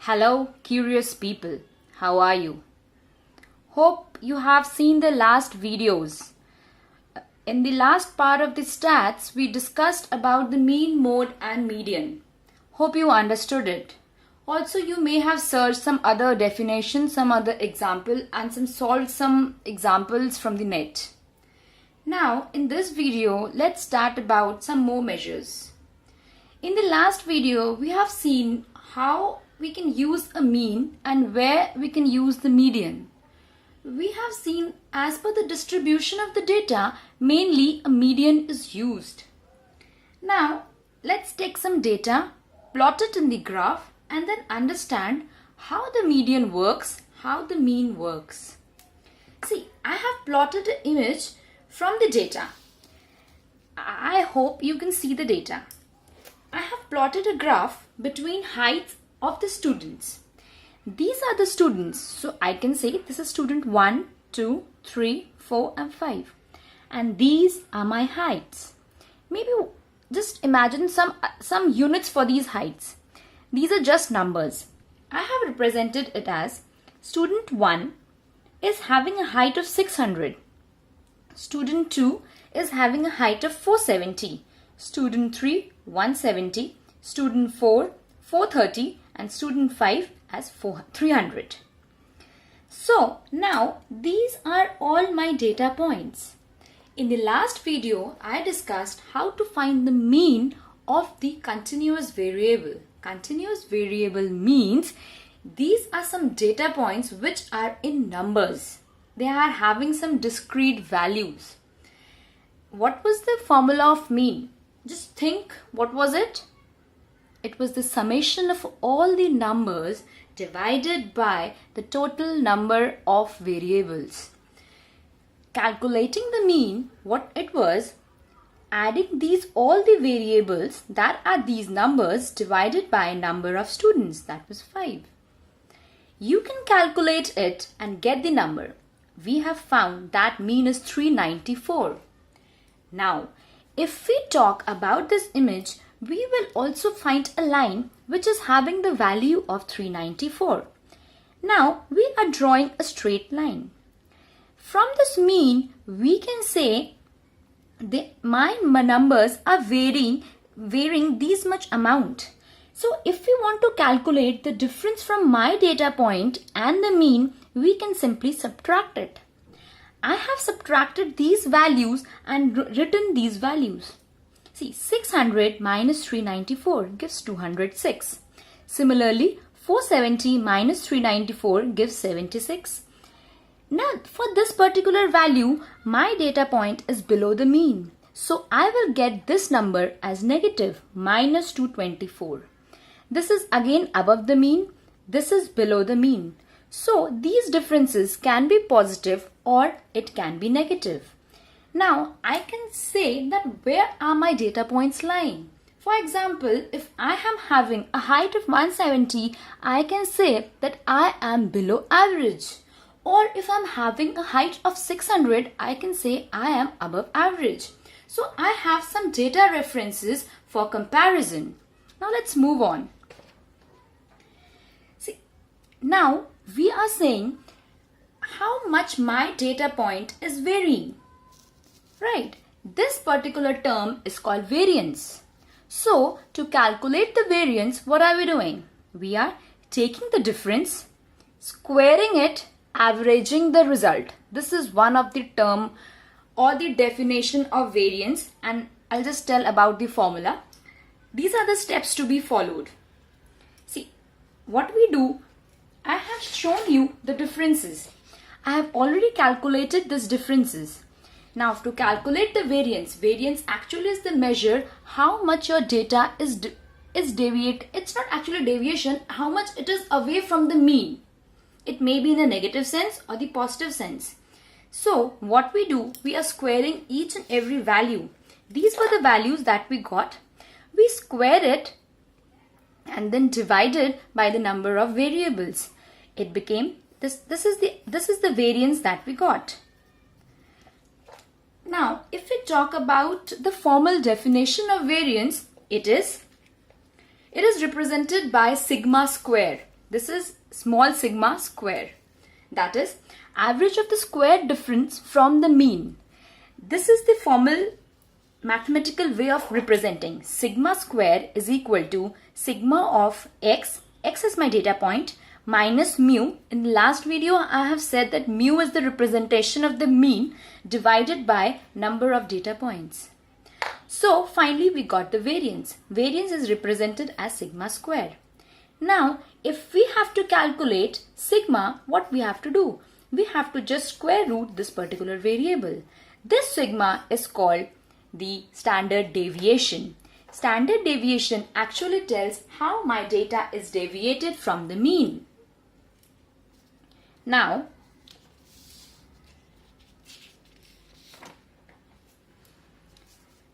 Hello, curious people. How are you? Hope you have seen the last videos. In the last part of the stats, we discussed about the mean, mode and median. Hope you understood it. Also, you may have searched some other definition, some other example and solved some examples from the net. Now, in this video, let's start about some more measures. In the last video, we have seen how we can use a mean and where we can use the median. We have seen as per the distribution of the data, mainly a median is used. Now, let's take some data, plot it in the graph and then understand how the median works, how the mean works. See, I have plotted an image from the data. I hope you can see the data. I have plotted a graph between heights of the students. These are the students. So I can say this is student 1, 2, 3, 4 and 5. And these are my heights. Maybe just imagine some units for these heights. These are just numbers. I have represented it as student 1 is having a height of 600. Student 2 is having a height of 470. Student 3, 170. Student 4, 430. And student 5 as 300. So now these are all my data points. In the last video, I discussed how to find the mean of the continuous variable. Continuous variable means these are some data points which are in numbers. They are having some discrete values. What was the formula of mean? Just think, what was it? It was the summation of all the numbers divided by the total number of variables. Calculating the mean, what it was, adding all the variables that are these numbers divided by number of students, that was 5. You can calculate it and get the number. We have found that mean is 394. Now, if we talk about this image, we will also find a line which is having the value of 394. Now, we are drawing a straight line. From this mean, we can say my numbers are varying this much amount. So, if we want to calculate the difference from my data point and the mean, we can simply subtract it. I have subtracted these values and written these values. See, 600 minus 394 gives 206. Similarly, 470 minus 394 gives 76. Now, for this particular value, my data point is below the mean. So, I will get this number as negative minus 224. This is again above the mean. This is below the mean. So, these differences can be positive or it can be negative. Now, I can say that where are my data points lying? For example, if I am having a height of 170, I can say that I am below average. Or if I am having a height of 600, I can say I am above average. So, I have some data references for comparison. Now, let's move on. See, now we are saying how much my data point is varying. Right, this particular term is called variance. So, to calculate the variance, what are we doing? We are taking the difference, squaring it, averaging the result. This is one of the term or the definition of variance, and I'll just tell about the formula. These are the steps to be followed. See, what we do, I have shown you the differences. I have already calculated these differences. Now, to calculate the variance actually is the measure how much your data is deviate. It's not actually deviation, how much it is away from the mean. It may be in a negative sense or the positive sense. So, what we do, we are squaring each and every value. These were the values that we got. We square it and then divide it by the number of variables. It became this is the variance that we got. Now, if we talk about the formal definition of variance, it is represented by sigma square. This is small sigma square. That is average of the square difference from the mean. This is the formal mathematical way of representing. Sigma square is equal to sigma of x is my data point, minus mu. In the last video I have said that mu is the representation of the mean divided by number of data points. So finally we got the variance. Variance is represented as sigma square. Now if we have to calculate sigma, what we have to do? We have to just square root this particular variable. This sigma is called the standard deviation. Standard deviation actually tells how my data is deviated from the mean. Now,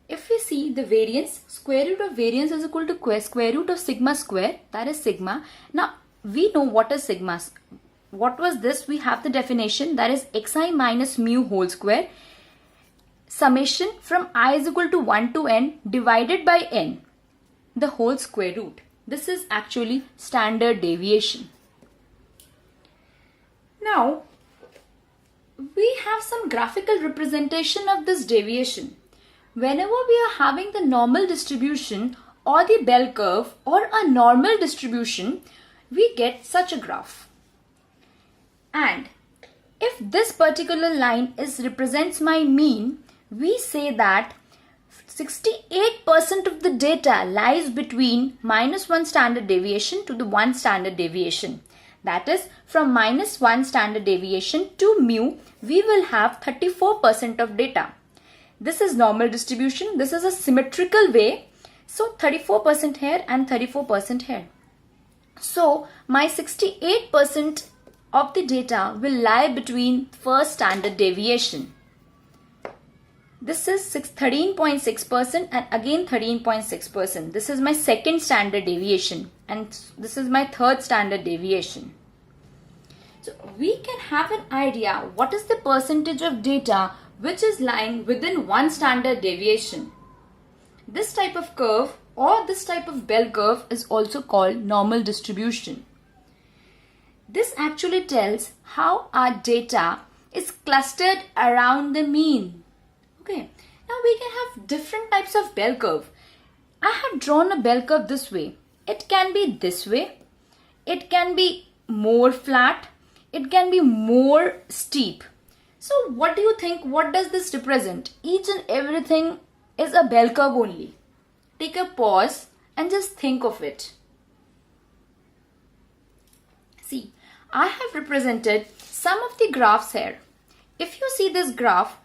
if we see the variance, square root of variance is equal to square root of sigma square, that is sigma. Now, we know what is sigma. What was this? We have the definition, that is xi minus mu whole square, summation from I is equal to 1 to n divided by n, the whole square root. This is actually standard deviation. Now, we have some graphical representation of this deviation. Whenever we are having the normal distribution or the bell curve or a normal distribution, we get such a graph. And if this particular line represents my mean, we say that 68% of the data lies between -1 standard deviation to the 1 standard deviation. That is, from -1 standard deviation to mu, we will have 34% of data. This is normal distribution. This is a symmetrical way. So 34% here and 34% here. So my 68% of the data will lie between first standard deviation. This is 13.6% and again 13.6%. This is my second standard deviation and this is my third standard deviation. So we can have an idea what is the percentage of data which is lying within one standard deviation. This type of curve or this type of bell curve is also called normal distribution. This actually tells how our data is clustered around the mean. Okay, now we can have different types of bell curve. I have drawn a bell curve this way. It can be this way. It can be more flat. It can be more steep. So what do you think? What does this represent? Each and everything is a bell curve only. Take a pause and just think of it. See, I have represented some of the graphs here. If you see this graph,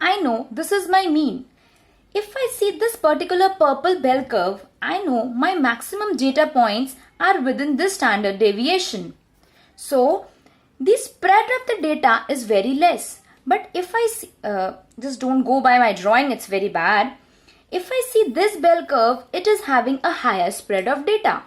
I know this is my mean. If I see this particular purple bell curve, I know my maximum data points are within this standard deviation. So the spread of the data is very less. But if I see, just don't go by my drawing, it's very bad. If I see this bell curve, it is having a higher spread of data.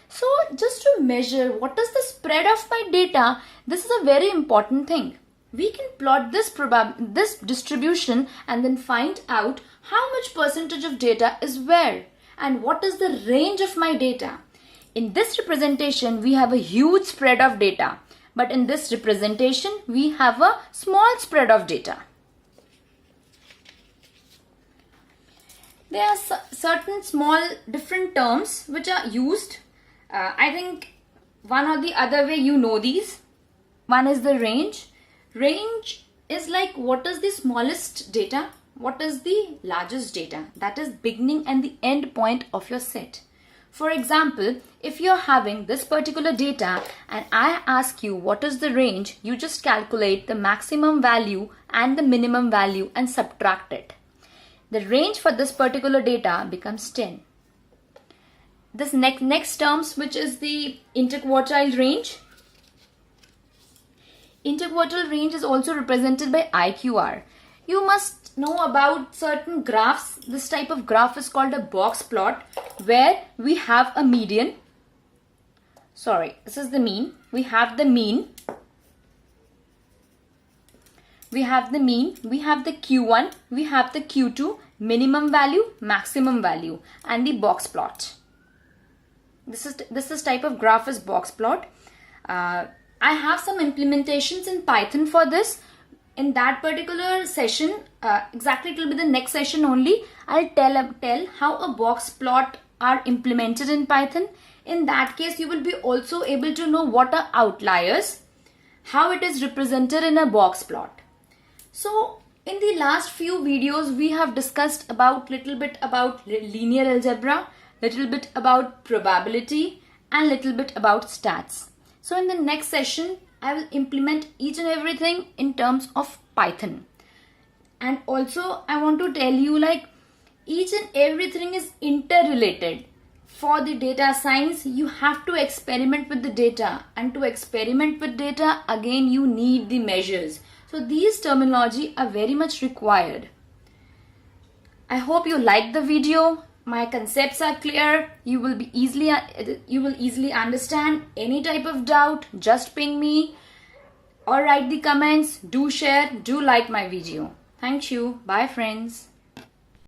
So just to measure what is the spread of my data, this is a very important thing. We can plot this distribution and then find out how much percentage of data is where and what is the range of my data. In this representation, we have a huge spread of data, but in this representation, we have a small spread of data. There are certain small different terms which are used. I think one or the other way you know these. One is the range. Range is like what is the smallest data, what is the largest data. That is beginning and the end point of your set. For example, if you're having this particular data and I ask you what is the range, you just calculate the maximum value and the minimum value and subtract it. The range for this particular data becomes 10. This next terms, which is the interquartile range. Interquartile range is also represented by IQR. You must know about certain graphs. This type of graph is called a box plot, where we have a median. Sorry, this is the mean. We have the mean. We have the mean. We have the Q1. We have the Q2. Minimum value, maximum value, and the box plot. this type of graph is box plot. I have some implementations in Python for this. In that particular session, exactly it will be the next session only, I'll tell how a box plot are implemented in Python. In that case, you will be also able to know what are outliers, how it is represented in a box plot. So in the last few videos, we have discussed about little bit about linear algebra, little bit about probability, and little bit about stats. So in the next session, I will implement each and everything in terms of Python. And also I want to tell you, like, each and everything is interrelated. For the data science, you have to experiment with the data, and to experiment with data, again you need the measures. So these terminology are very much required. I hope you liked the video. My concepts are clear. You will easily understand. Any type of doubt, just ping me or write the comments. Do share, do like my video. Thank you. Bye friends.